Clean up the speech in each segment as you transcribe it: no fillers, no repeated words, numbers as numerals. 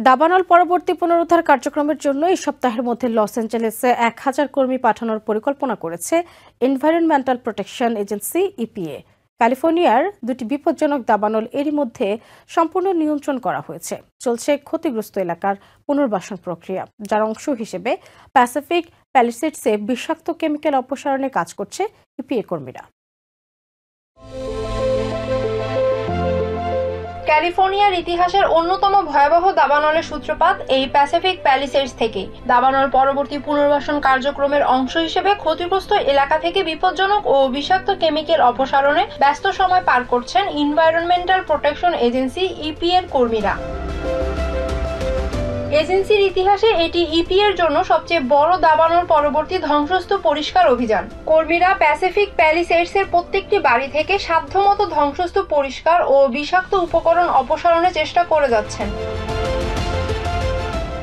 দাবানল পরবর্তী পুনরুদ্ধার কার্যক্রমের জন্য এই সপ্তাহের মধ্যে লস অ্যাঞ্জেলেসে 1000 কর্মী পাঠানোর পরিকল্পনা করেছে এনভায়রনমেন্টাল প্রোটেকশন এজেন্সি ইপিএ। ক্যালিফোর্নিয়ার দুটি বিপজ্জনক দাবানল এরই মধ্যে সম্পূর্ণ নিয়ন্ত্রণ করা হয়েছে। চলছে ক্ষতিগ্রস্ত এলাকার পুনর্বাসন প্রক্রিয়া, যার অংশ হিসেবে প্যাসিফিক প্যালিসেডসে বিষাক্ত কেমিক্যাল অপসারণে কাজ করছে ইপিএ কর্মীরা। ক্যালিফোর্নিয়ার ইতিহাসের অন্যতম ভয়াবহ দাবানলের সূত্রপাত এই প্যাসিফিক প্যালিসেডস থেকেই। দাবানল পরবর্তী পুনর্বাসন কার্যক্রমের অংশ হিসেবে ক্ষতিগ্রস্ত এলাকা থেকে বিপজ্জনক ও বিষাক্ত কেমিক্যাল অপসারণে ব্যস্ত সময় পার করছেন এনভায়রনমেন্টাল প্রোটেকশন এজেন্সি ইপিএ এর কর্মীরা। এজেন্সির ইতিহাসে এটি ইপিএর জন্য সবচেয়ে বড় দাবানল পরবর্তী ধ্বংসস্তূপ পরিষ্কার অভিযান। কর্মীরা প্যাসিফিক প্যালিসেডসের প্রত্যেকটি বাড়ি থেকে সাধ্যমতো ধ্বংসস্তূপ পরিষ্কার ও বিষাক্ত উপকরণ অপসারণের চেষ্টা করে যাচ্ছেন।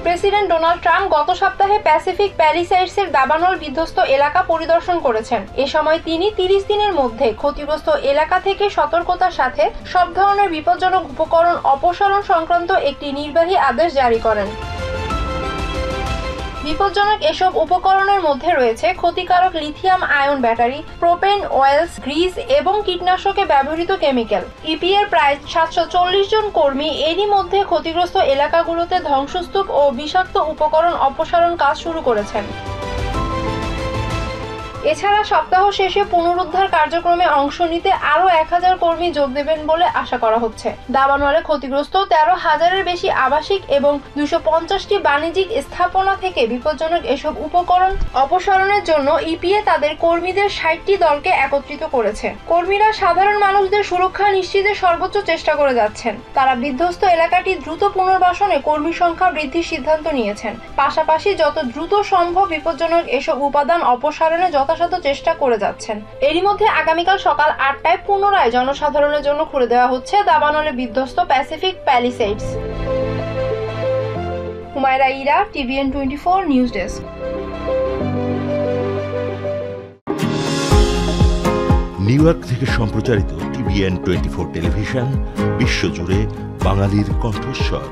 প্রেসিডেন্ট ডোনাল্ড ট্রাম্প গত সপ্তাহে প্যাসিফিক প্যালিসেডসের দাবানল বিধ্বস্ত এলাকা পরিদর্শন করেছেন। এ সময় তিনি 30 দিনের মধ্যে ক্ষতিগ্রস্ত এলাকা থেকে সতর্কতার সাথে সব ধরনের বিপজ্জনক উপকরণ অপসারণ সংক্রান্ত একটি নির্বাহী আদেশ জারি করেন। বিপজ্জনক এসব উপকরণের মধ্যে রয়েছে ক্ষতিকারক lithium ion battery, propane oils, grease এবং কীটনাশকে ব্যবহৃত কেমিক্যাল। ইপিএর প্রায় 740 জন কর্মী এরই মধ্যে ক্ষতিগ্রস্ত এলাকাগুলোতে ধ্বংসস্তূপ ও বিষাক্ত উপকরণ অপসারণ কাজ শুরু করেছেন। এছাড়া সপ্তাহ শেষে পুনরুদ্ধার কার্যক্রমে অংশ নিতে আরও 1000 কর্মী যোগ দেবেন বলে আশা করা হচ্ছে। দাবানলে ক্ষতিগ্রস্ত 13,000-এর বেশি আবাসিক এবং 250টি বাণিজ্যিক স্থাপনা থেকে বিপজ্জনক এসব উপকরণ অপসারণের জন্য ইপিএ তাদের কর্মীদের 60টি দলকে একত্রিত করেছে। কর্মীরা সাধারণ মানুষদের সুরক্ষা নিশ্চিতের সর্বোচ্চ চেষ্টা করে যাচ্ছেন। তারা বিধ্বস্ত এলাকাটি দ্রুত পুনর্বাসনে কর্মী সংখ্যা বৃদ্ধির সিদ্ধান্ত নিয়েছেন। পাশাপাশি যত দ্রুত সম্ভব বিপজ্জনক এসব উপাদান অপসারণে যথাসাধ্য চেষ্টা করে যাচ্ছেন। এরই মধ্যে আগামীকাল সকাল 8টায় পুনরায় জনসাধারণের জন্য খুলে দেওয়া হচ্ছে দাবানলে বিধ্বস্ত Pacific Palisades. Humaira Ira, TVN 24 news desk. New York থেকে সম্প্রচারিত টিভিএন 24 টেলিভিশন বিশ্বজুড়ে বাঙালির কণ্ঠস্বর।